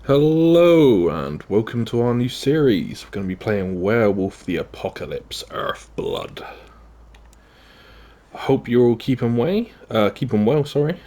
Hello and welcome to our new series. We're going to be playing Werewolf the Apocalypse Earthblood. I hope you're all keeping well, sorry.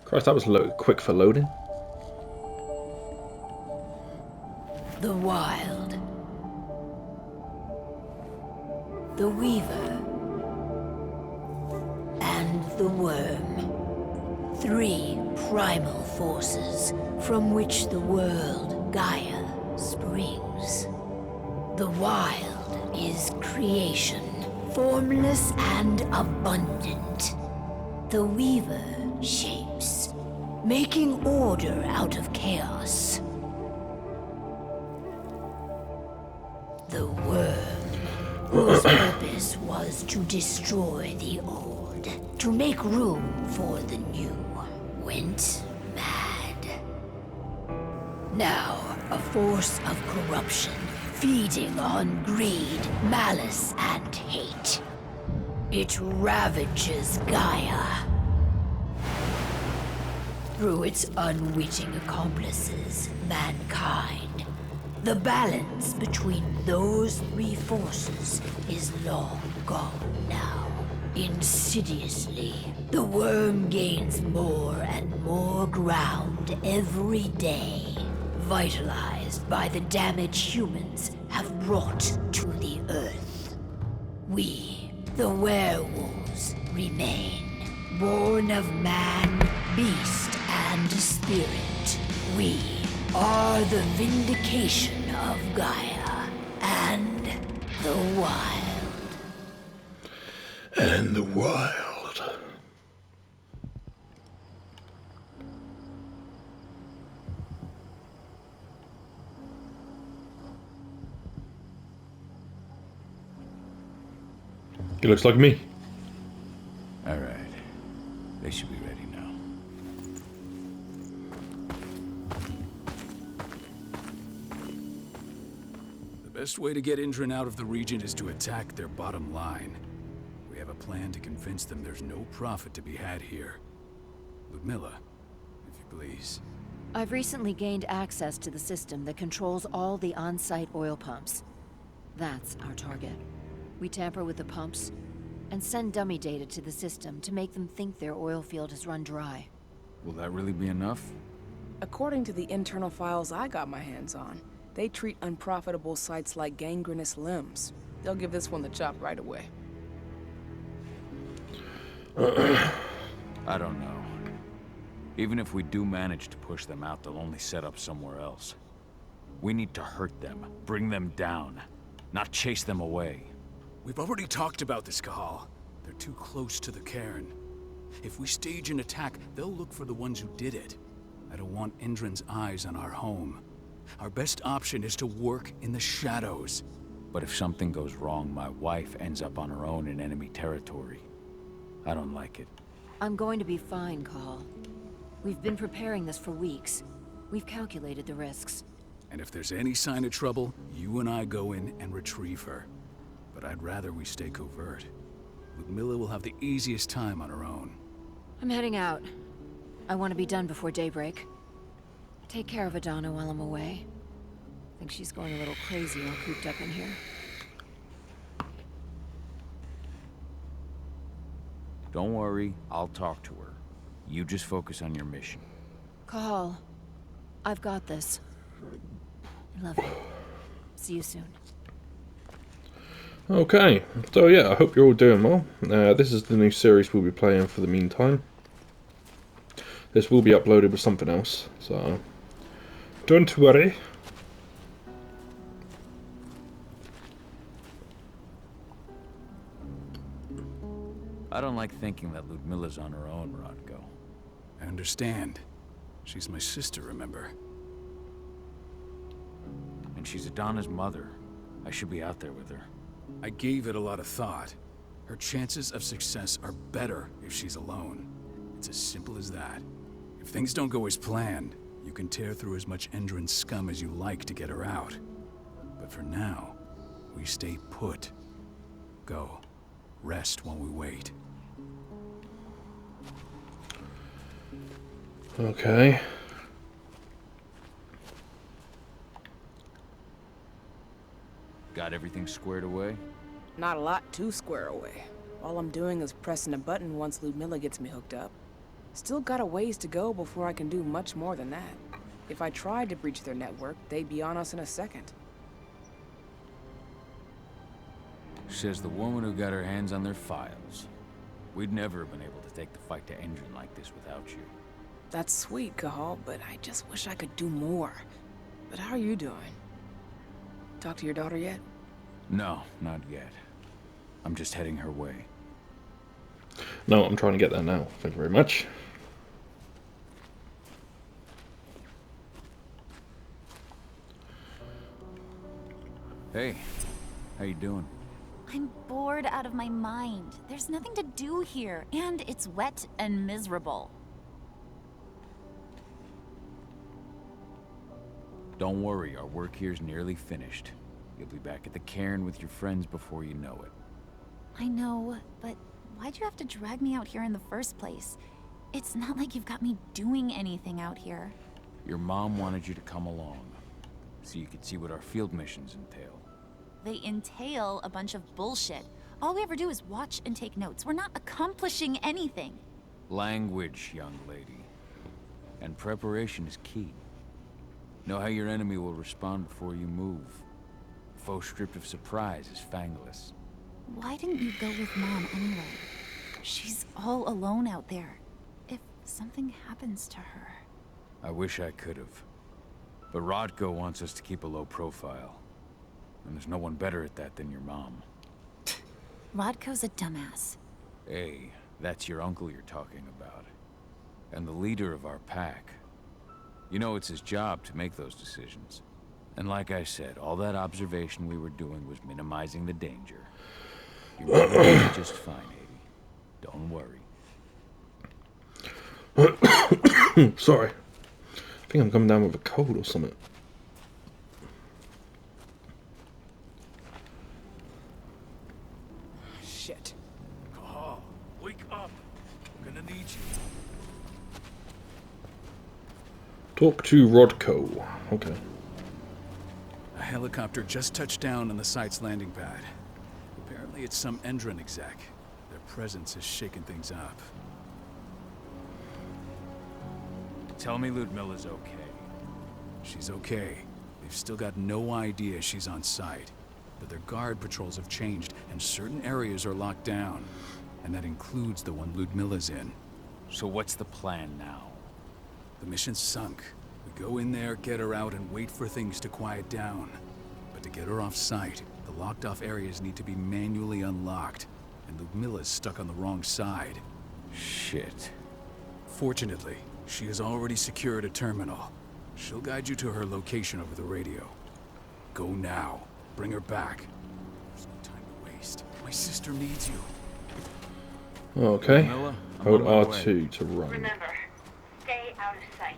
Christ, that was quick for loading. The Wild. The Weaver. And the Worm. Three primal forces from which the world, Gaia, springs. The Wild is creation, formless and abundant. The Weaver shapes, making order out of chaos. The Worm, whose purpose was to destroy the old, to make room for the new, went mad. Now, a force of corruption, feeding on greed, malice, and hate. It ravages Gaia. Through its unwitting accomplices, mankind. The balance between those three forces is long gone now. Insidiously, the worm gains more and more ground every day, vitalized by the damage humans have brought to the Earth. We, the werewolves, remain, born of man, beast, and spirit. We are the vindication of Gaia and the Wild. And the Wild. It looks like me. Alright. They should be ready now. The best way to get Indran out of the region is to attack their bottom line. We have a plan to convince them there's no profit to be had here. Ludmilla, if you please. I've recently gained access to the system that controls all the on-site oil pumps. That's our target. We tamper with the pumps and send dummy data to the system to make them think their oil field has run dry. Will that really be enough? According to the internal files I got my hands on, they treat unprofitable sites like gangrenous limbs. They'll give this one the chop right away. I don't know. Even if we do manage to push them out, they'll only set up somewhere else. We need to hurt them, bring them down, not chase them away. We've already talked about this, Kahal. They're too close to the cairn. If we stage an attack, they'll look for the ones who did it. I don't want Indran's eyes on our home. Our best option is to work in the shadows. But if something goes wrong, my wife ends up on her own in enemy territory. I don't like it. I'm going to be fine, Call. We've been preparing this for weeks. We've calculated the risks. And if there's any sign of trouble, you and I go in and retrieve her. But I'd rather we stay covert. Ludmilla will have the easiest time on her own. I'm heading out. I want to be done before daybreak. Take care of Adana while I'm away. I think she's going a little crazy all cooped up in here. Don't worry, I'll talk to her. You just focus on your mission. Call. I've got this. I love you. See you soon. Okay, so yeah, I hope you're all doing well. This is the new series we'll be playing for the meantime. This will be uploaded with something else, so don't worry. I don't like thinking that Ludmilla's on her own, Rodko. I understand. She's my sister, remember? And she's Adana's mother. I should be out there with her. I gave it a lot of thought. Her chances of success are better if she's alone. It's as simple as that. If things don't go as planned, you can tear through as much Indran scum as you like to get her out. But for now, we stay put. Go. Rest while we wait. Okay. Got everything squared away? Not a lot to square away. All I'm doing is pressing a button once Ludmilla gets me hooked up. Still got a ways to go before I can do much more than that. If I tried to breach their network, they'd be on us in a second. Says the woman who got her hands on their files. We'd never have been able to take the fight to Endron like this without you. That's sweet, Cahal, but I just wish I could do more. But how are you doing? Talk to your daughter yet? No, not yet. I'm just heading her way. No, I'm trying to get there now. Thank you very much. Hey, how you doing? I'm bored out of my mind. There's nothing to do here, and it's wet and miserable. Don't worry, our work here's nearly finished. You'll be back at the cairn with your friends before you know it. I know, but why'd you have to drag me out here in the first place? It's not like you've got me doing anything out here. Your mom wanted you to come along, so you could see what our field missions entail. They entail a bunch of bullshit. All we ever do is watch and take notes. We're not accomplishing anything. Language, young lady. And preparation is key. Know how your enemy will respond before you move. Faux stripped of surprise is fangless. Why didn't you go with Mom anyway? She's all alone out there. If something happens to her... I wish I could have. But Rodko wants us to keep a low profile. And there's no one better at that than your mom. Rodko's a dumbass. Hey, that's your uncle you're talking about. And the leader of our pack. You know it's his job to make those decisions. And like I said, all that observation we were doing was minimizing the danger. You're gonna be just fine, Eddie. Don't worry. Sorry. I think I'm coming down with a cold or something. Shit. Cahal, wake up. I'm gonna need you. Talk to Rodko. Okay. A helicopter just touched down on the site's landing pad. Apparently it's some Endron exec. Their presence is shaking things up. Tell me Ludmilla's okay. She's okay. They've still got no idea she's on site. But their guard patrols have changed, and certain areas are locked down. And that includes the one Ludmilla's in. So what's the plan now? The mission's sunk. We go in there, get her out, and wait for things to quiet down. But to get her off site, the locked-off areas need to be manually unlocked. And Ludmilla's stuck on the wrong side. Shit. Fortunately, she has already secured a terminal. She'll guide you to her location over the radio. Go now. Bring her back. There's no time to waste. My sister needs you. Okay. Ludmilla, I'm Hold on my way. R2 to run. Remember, stay out of sight.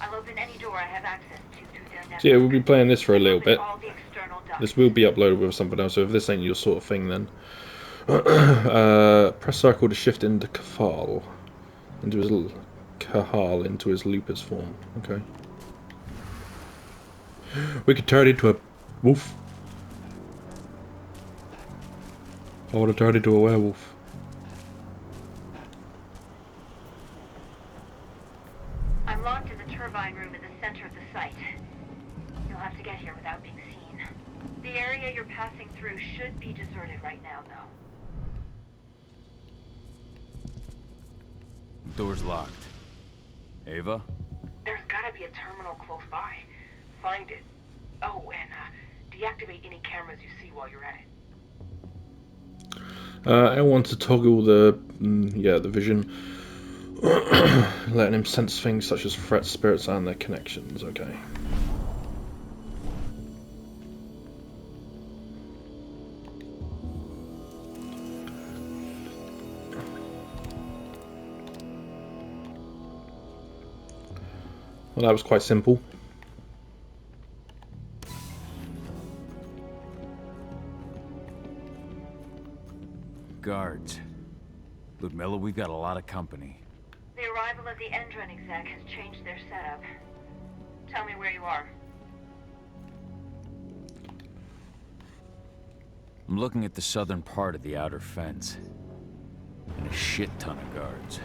I'll open any door I have access to through their network. So yeah, we'll be playing this for a little bit. All the external This will be uploaded with something else, so if this ain't your sort of thing, then press circle to shift into Cahal, into his lupus form. Okay. We could turn it into a wolf. I want to turn it into a werewolf. I'm locked in the turbine room in the center of the site. You'll have to get here without being seen. The area you're passing through should be deserted right now, though. Door's locked. Ava? There's gotta be a terminal close by. Find it. Oh, and deactivate any cameras you see while you're at it. I want to toggle the the vision, letting him sense things such as threats, spirits, and their connections. Okay. Well, that was quite simple. Guards. Ludmilla, we've got a lot of company. The arrival of the Endron exec has changed their setup. Tell me where you are. I'm looking at the southern part of the outer fence. And a shit ton of guards.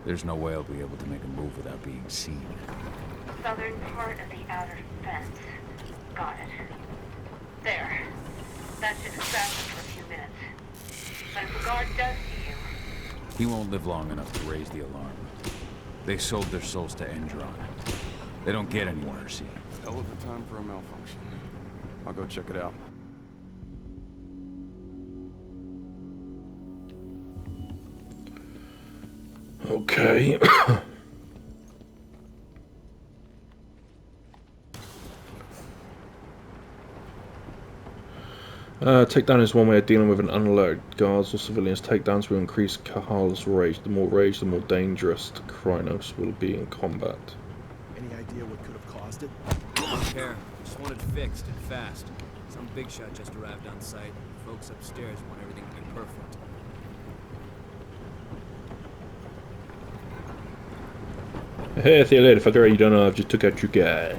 There's no way I'll be able to make a move without being seen. Southern part of the outer fence. Got it. There. That should distract him for a few minutes. But if the guard does see you... He won't live long enough to raise the alarm. They sold their souls to Endron. They don't get any mercy. Hell of a time for a malfunction. I'll go check it out. Okay. Takedown is one way of dealing with an unalerted guards or civilians. Takedowns will increase Kahal's rage. The more rage, the more dangerous the Krynos will be in combat. Any idea what could have caused it? Don't care. Just want it fixed and fast. Some big shot just arrived on site. Folks upstairs want everything to be perfect. Hey, see you later, fucker. You don't know, I've just took out your guy.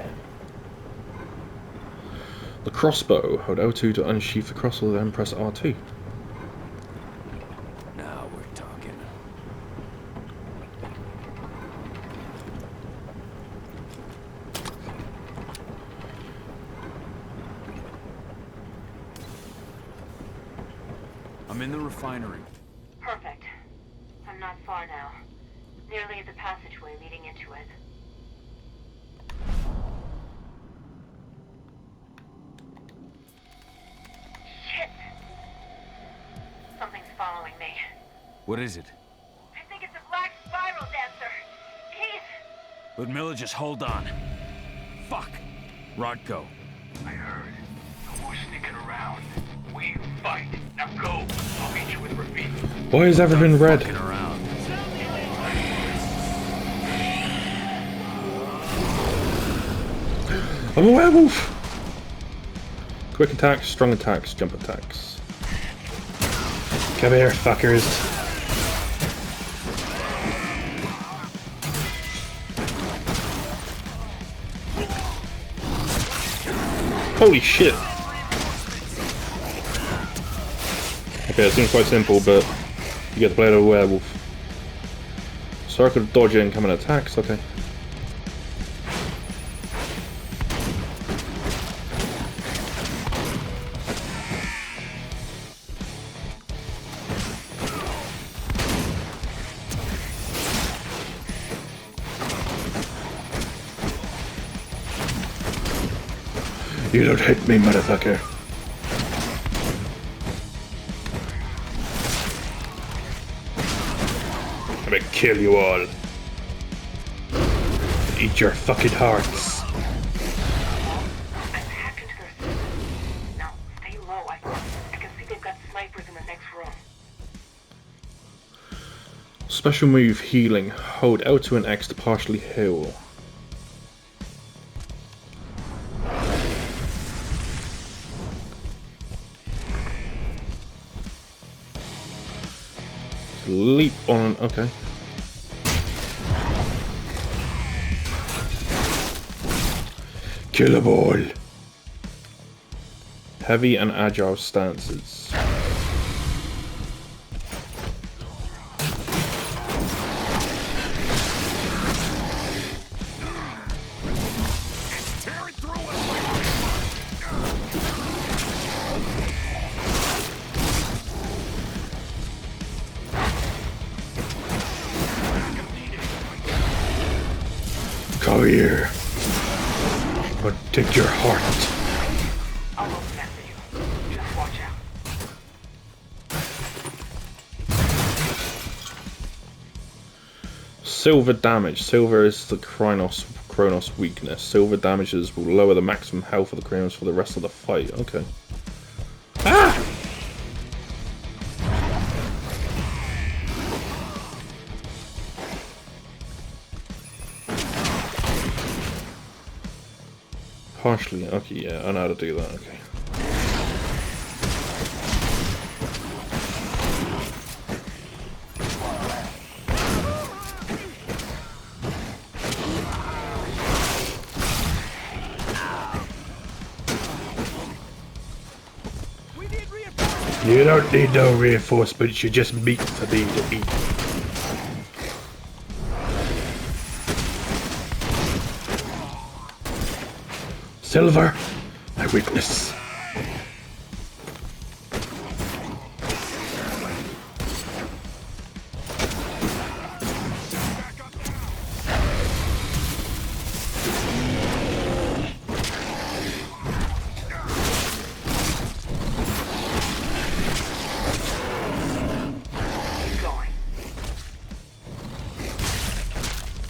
The crossbow. Hold L2 to unsheath the crossbow, then press R2. Now we're talking. I'm in the refinery. Perfect. I'm not far now. Nearly at the passageway leading into it. Shit! Something's following me. What is it? I think it's a black spiral dancer. He's... Ludmilla, just hold on. Fuck. Rodko. I heard. No more sneaking around. We fight. Now go. I'll meet you with Rafik. Why is everything red? Fucking around. I'm a werewolf! Quick attacks, strong attacks, jump attacks. Come here, fuckers. Holy shit! Okay, it seems quite simple, but you get to play it as a werewolf. Circle to dodge incoming attacks, okay. You don't hit me, motherfucker. I'm gonna kill you all. Eat your fucking hearts. I'm hacked into their system. Now, stay low. I can see they've got snipers in the next room. Special move, healing. Hold L2 and X to partially heal. Leap on, okay. Kill a ball. Heavy and agile stances. Come here. I'll take your heart. I'll look after you. Just watch out. Silver damage. Silver is the Kronos weakness. Silver damages will lower the maximum health of the Kronos for the rest of the fight. Okay. Ah! Partially, okay, yeah, I know how to do that, okay. We need You don't need no reinforcements, you just meat for me to eat. Silver, my weakness.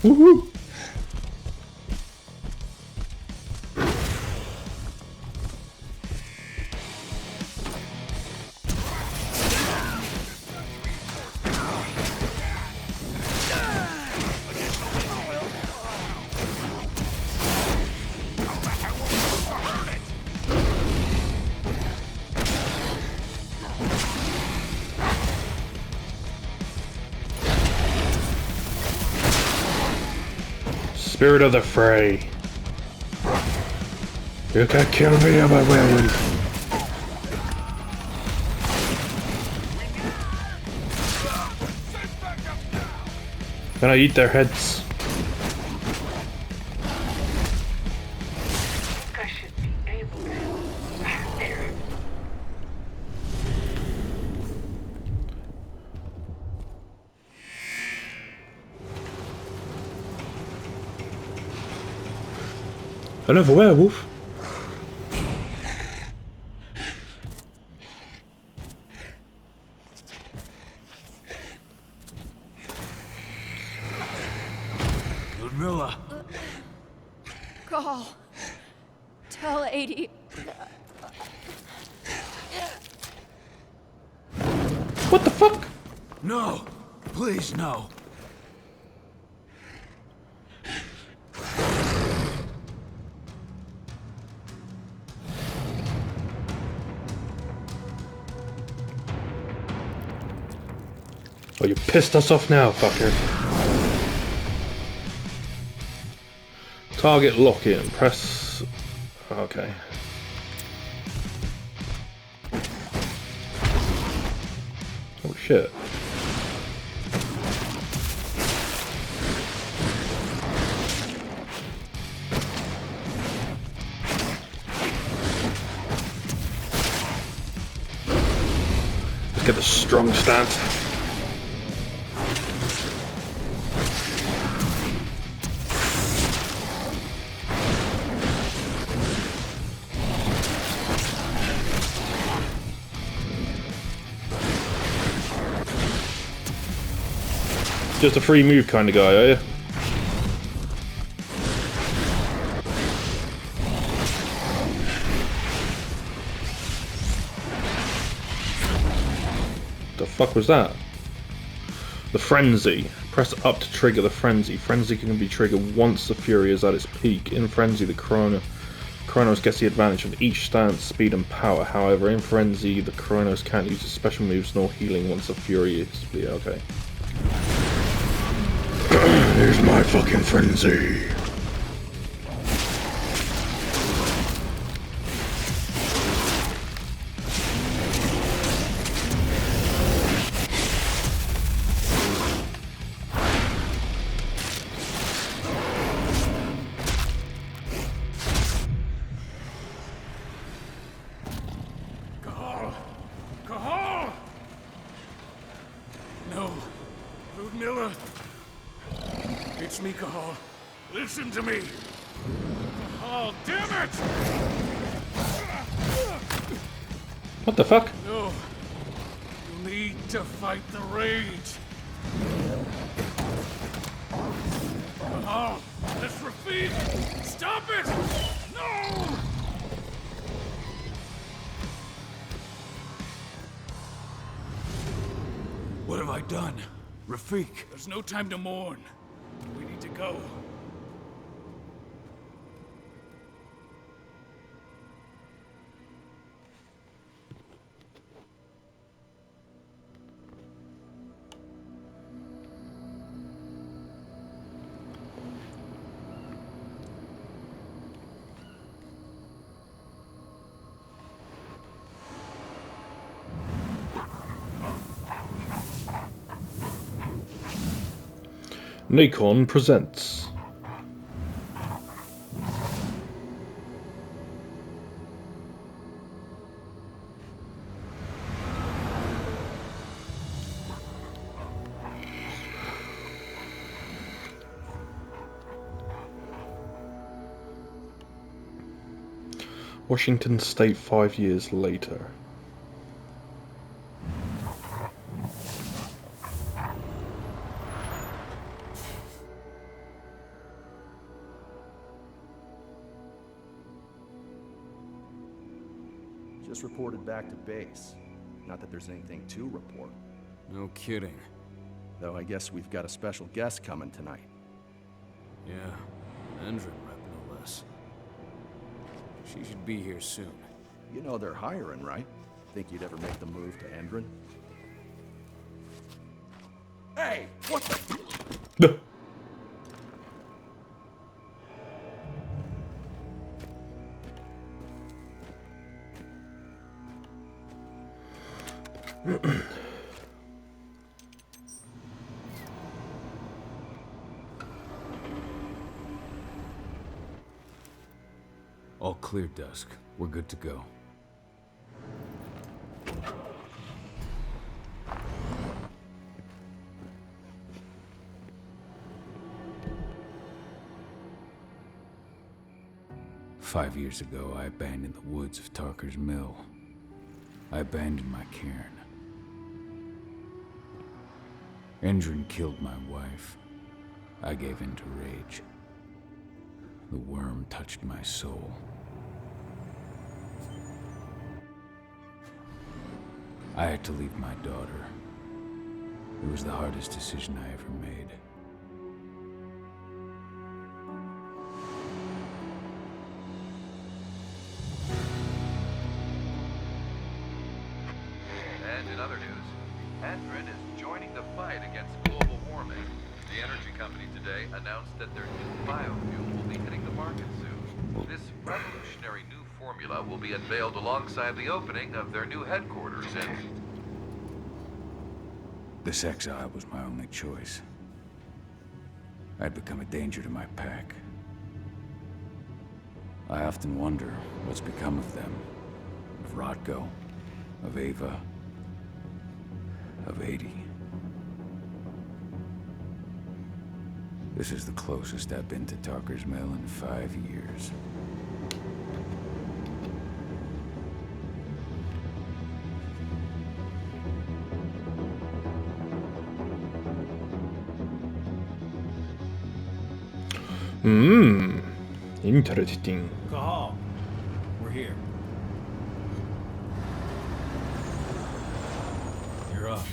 Woohoo! Spirit of the fray. You can kill me, I'm a werewolf. Can I eat their heads? I should be able to. There. Another werewolf? Ludmilla. Call. Tell 80. What the fuck? No. Please, no. Oh, you pissed us off now, fucker. Target lock in. Press. Okay. Oh shit. Let's get the strong stance. Just a free move kind of guy, are you? The fuck was that? The frenzy. Press up to trigger the frenzy. Frenzy can be triggered once the fury is at its peak. In frenzy, the Chronos gets the advantage of each stance, speed, and power. However, in frenzy, the Chronos can't use his special moves nor healing once the fury is. Yeah, okay. Here's my fucking frenzy. Cahal! No. Ludmilla. It's me, Cahal. Listen to me. Cahal, damn it! What the fuck? No. You need to fight the rage. Cahal, let's repeat. Stop it! No! What have I done? Rafik. There's no time to mourn. We need to go. Nikon presents. Washington State 5 years later. Just reported back to base. Not that there's anything to report. No kidding. Though I guess we've got a special guest coming tonight. Yeah, Endron rep no less. She should be here soon. You know they're hiring, right? Think you'd ever make the move to Endron? Hey, what the? All clear, Dusk. We're good to go. "5 years ago, I abandoned the woods of Tarker's Mill. I abandoned my cairn. Endron killed my wife. I gave in to rage. The worm touched my soul. I had to leave my daughter. It was the hardest decision I ever made. And in other news, Endron is joining the fight against global warming. The energy company today announced that their new biofuel will be hitting the market soon. This revolutionary new formula will be unveiled alongside the opening of their new headquarters in... This exile was my only choice. I'd become a danger to my pack. I often wonder what's become of them. Of Rodko, of Ava, of 80. This is the closest I've been to Tarker's Mill in 5 years. Interesting. Cahal, we're here. You're up.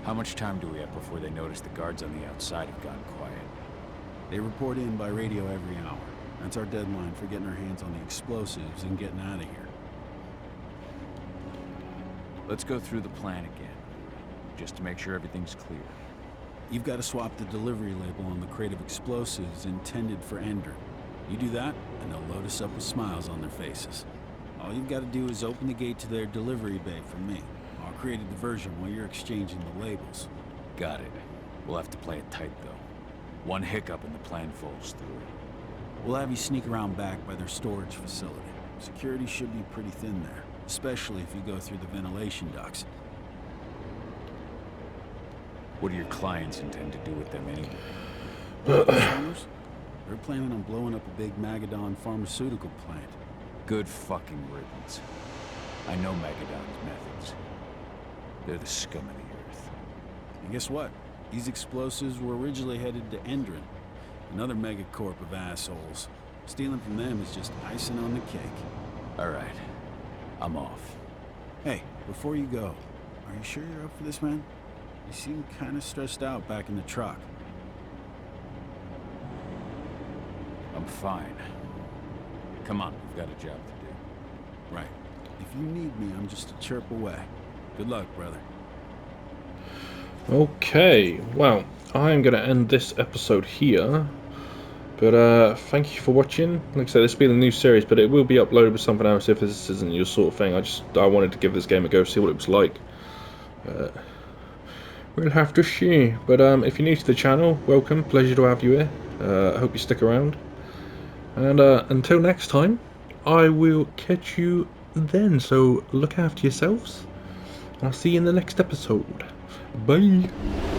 How much time do we have before they notice the guards on the outside have gone quiet? They report in by radio every hour. That's our deadline for getting our hands on the explosives and getting out of here. Let's go through the plan again, just to make sure everything's clear. You've got to swap the delivery label on the crate of explosives intended for Endron. You do that, and they'll load us up with smiles on their faces. All you've got to do is open the gate to their delivery bay for me. I'll create a diversion while you're exchanging the labels. Got it. We'll have to play it tight, though. One hiccup and the plan falls through. We'll have you sneak around back by their storage facility. Security should be pretty thin there, especially if you go through the ventilation ducts. What do your clients intend to do with them anyway? They're planning on blowing up a big Magadon pharmaceutical plant. Good fucking riddance. I know Magadon's methods. They're the scum of the earth. And guess what? These explosives were originally headed to Endron, another megacorp of assholes. Stealing from them is just icing on the cake. All right. I'm off. Hey, before you go, are you sure you're up for this, man? You seem kind of stressed out back in the truck. I'm fine. Come on, we've got a job to do. Right. If you need me, I'm just a chirp away. Good luck, brother. Okay, well, I'm going to end this episode here. But thank you for watching. Like I said, this will be the new series, but it will be uploaded with something else if this isn't your sort of thing. I wanted to give this game a go, see what it was like. We'll have to see. But if you're new to the channel, welcome. Pleasure to have you here. I hope you stick around. And until next time, I will catch you then. So look after yourselves. I'll see you in the next episode. Bye.